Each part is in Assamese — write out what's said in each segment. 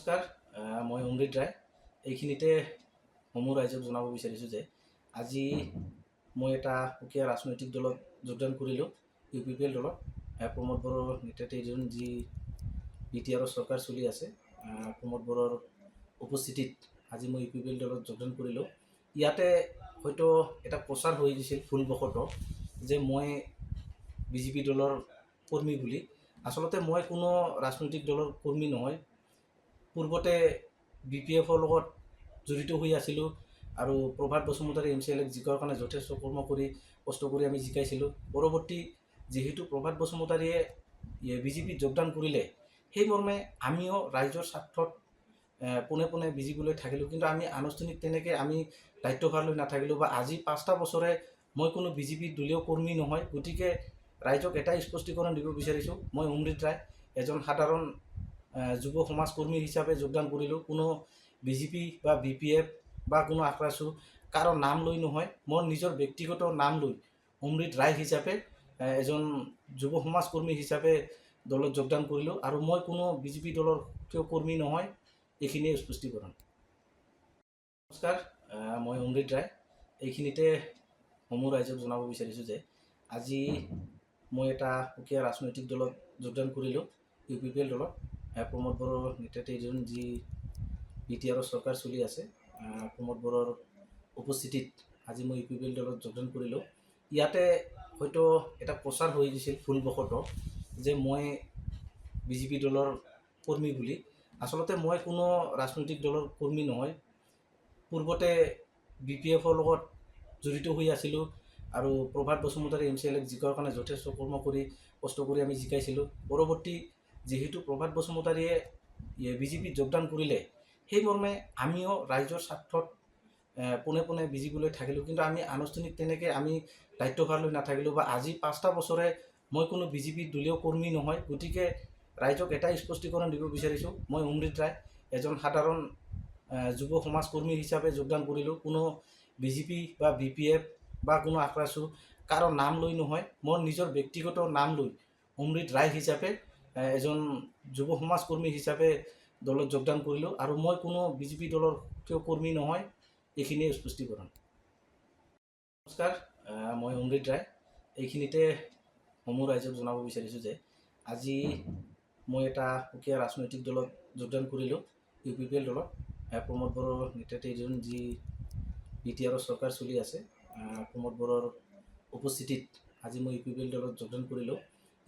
নমস্কাৰ, মই অমৃত ৰায়। এইখিনিতে সমূহ ৰাইজক জনাব বিচাৰিছোঁ যে আজি মই এটা সুকীয়া ৰাজনৈতিক দলত যোগদান কৰিলোঁ। UPPL দলত প্ৰমোদ বড়োৰ নেতৃত্বাধীন যি BTR চৰকাৰ চলি আছে, প্ৰমোদ বড়োৰ উপস্থিতিত আজি মই UPPL দলত যোগদান কৰিলোঁ। ইয়াতে হয়তো এটা প্ৰচাৰ হৈ গৈছিল ভুলবশতঃ যে মই BJP দলৰ কৰ্মী বুলি। আচলতে মই কোনো ৰাজনৈতিক দলৰ কৰ্মী নহয়। পূৰ্বতে BPFৰ লগত জড়িত হৈ আছিলোঁ আৰু প্ৰভাত বসুমতাৰী MCLক জিকাৰ কাৰণে যথেষ্ট কষ্ট কৰি আমি জিকাইছিলোঁ। পৰৱৰ্তী যেহেতু প্ৰভাত বসুমতাৰীয়ে BJPত যোগদান কৰিলে, সেই মৰ্মে আমিও ৰাইজৰ স্বাৰ্থত পোনে পোনে BJPলৈ থাকিলোঁ। কিন্তু আমি আনুষ্ঠানিক তেনেকৈ আমি দায়িত্বভাৰ লৈ নাথাকিলোঁ বা আজি 5টা বছৰে মই কোনো BJP দলীয় কৰ্মী নহয়। গতিকে ৰাইজক এটাই স্পষ্টীকৰণ দিব বিচাৰিছোঁ, মই অমৃত ৰায় এজন সাধাৰণ যুৱ সমাজকৰ্মী হিচাপে যোগদান কৰিলোঁ। কোনো BJP বা BPF বা কোনো আক্ৰাছু কাৰো নাম লৈ নহয়, মোৰ নিজৰ ব্যক্তিগত নাম লৈ অমৃত ৰায় হিচাপে এজন যুৱ সমাজকৰ্মী হিচাপে দলত যোগদান কৰিলোঁ আৰু মই কোনো BJP দলৰ কৰ্মী নহয়। এইখিনিয়ে স্পষ্টীকৰণ। নমস্কাৰ, মই অমৃত ৰায়। এইখিনিতে সমূহ ৰাইজক জনাব বিচাৰিছোঁ যে আজি মই এটা সুকীয়া ৰাজনৈতিক দলত যোগদান কৰিলোঁ। UPPL দলত প্ৰমোদ বড়োৰ নেতৃত্বাধীন যি BTR চৰকাৰ চলি আছে, প্ৰমোদ বড়োৰ উপস্থিতিত আজি মই UPPL দলত যোগদান কৰিলোঁ। ইয়াতে হয়তো এটা প্ৰচাৰ হৈ গৈছিল ভুলবশতঃ যে মই BJP দলৰ কৰ্মী বুলি। আচলতে মই কোনো ৰাজনৈতিক দলৰ কৰ্মী নহয়। পূৰ্বতে BPFৰ লগত জড়িত হৈ আছিলোঁ আৰু প্ৰভাত বসুমতাৰী MCLক জিকাৰ কাৰণে যথেষ্ট কষ্ট কৰি আমি জিকাইছিলোঁ। পৰৱৰ্তী যেহেতু প্ৰভাত বসুমতাৰীয়ে BJPত যোগদান কৰিলে, সেই মৰ্মে আমিও ৰাইজৰ স্বাৰ্থত পোনে পোনে BJPলৈ থাকিলোঁ। কিন্তু আমি আনুষ্ঠানিক তেনেকৈ আমি দায়িত্বভাৰ লৈ নাথাকিলোঁ বা আজি 5টা বছৰে মই কোনো BJP দলীয় কৰ্মী নহয়। গতিকে ৰাইজক এটাই স্পষ্টীকৰণ দিব বিচাৰিছোঁ, মই অমৃত ৰায় এজন সাধাৰণ যুৱ সমাজকৰ্মী হিচাপে যোগদান কৰিলোঁ। কোনো BJP বা BPF বা কোনো আক্ৰাছু কাৰো নাম লৈ নহয়, মোৰ নিজৰ ব্যক্তিগত নাম লৈ অমৃত ৰায় হিচাপে এজন যুৱ সমাজকৰ্মী হিচাপে দলত যোগদান কৰিলোঁ আৰু মই কোনো BJP দলৰ কৰ্মী নহয়। এইখিনিয়ে স্পষ্টীকৰণ। নমস্কাৰ, মই অমৃত ৰায়। এইখিনিতে সমূহ ৰাইজক জনাব বিচাৰিছোঁ যে আজি মই এটা সুকীয়া ৰাজনৈতিক দলত যোগদান কৰিলোঁ। UPPL দলত প্ৰমোদ বড়োৰ নেতৃত্বাধীন যি BTR চৰকাৰ চলি আছে, প্ৰমোদ বড়োৰ উপস্থিতিত আজি মই UPPL দলত যোগদান কৰিলোঁ।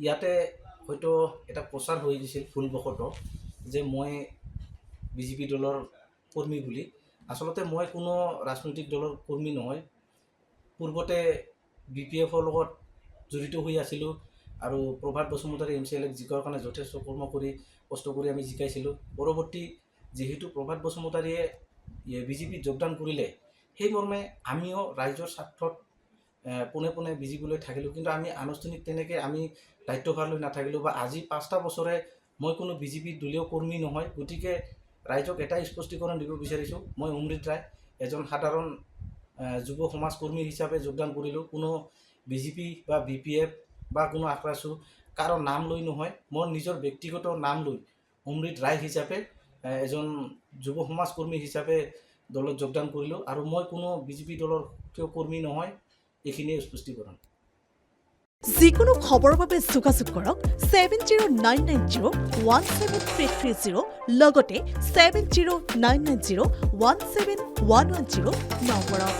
ইয়াতে হয়তো এটা প্ৰচাৰ হৈ গৈছিল ভুলবশতঃ যে মই BJP দলৰ কৰ্মী বুলি। আচলতে মই কোনো ৰাজনৈতিক দলৰ কৰ্মী নহয়। পূৰ্বতে BPFৰ লগত জড়িত হৈ আছিলোঁ আৰু প্ৰভাত বসুমতাৰী MCLক জিকাৰ কাৰণে যথেষ্ট কষ্ট কৰি আমি জিকাইছিলোঁ। পৰৱৰ্তী যেহেতু প্ৰভাত বসুমতাৰীয়ে BJPত যোগদান কৰিলে, সেই মৰ্মে আমিও ৰাইজৰ স্বাৰ্থত পোনে পোনে BJPলৈ থাকিলোঁ। কিন্তু আমি আনুষ্ঠানিক তেনেকৈ আমি দায়িত্বভাৰ লৈ নাথাকিলোঁ বা আজি 5টা বছৰে মই কোনো BJP দলীয় কৰ্মী নহয়। গতিকে ৰাইজক এটাই স্পষ্টীকৰণ দিব বিচাৰিছোঁ, মই অমৃত ৰায় এজন সাধাৰণ যুৱ সমাজকৰ্মী হিচাপে যোগদান কৰিলোঁ। কোনো BJP বা BPF বা কোনো আক্ৰাছু কাৰো নাম লৈ নহয়, মোৰ নিজৰ ব্যক্তিগত নাম লৈ অমৃত ৰায় হিচাপে এজন যুৱ সমাজকৰ্মী হিচাপে দলত যোগদান কৰিলোঁ আৰু মই কোনো BJP দলৰ কৰ্মী নহয়। এইখিনিয়ে স্পষ্টীকৰণ। যিকোনো খবৰৰ বাবে যোগাযোগ কৰক 7099017330 লগতে 7099017110 নম্বৰত।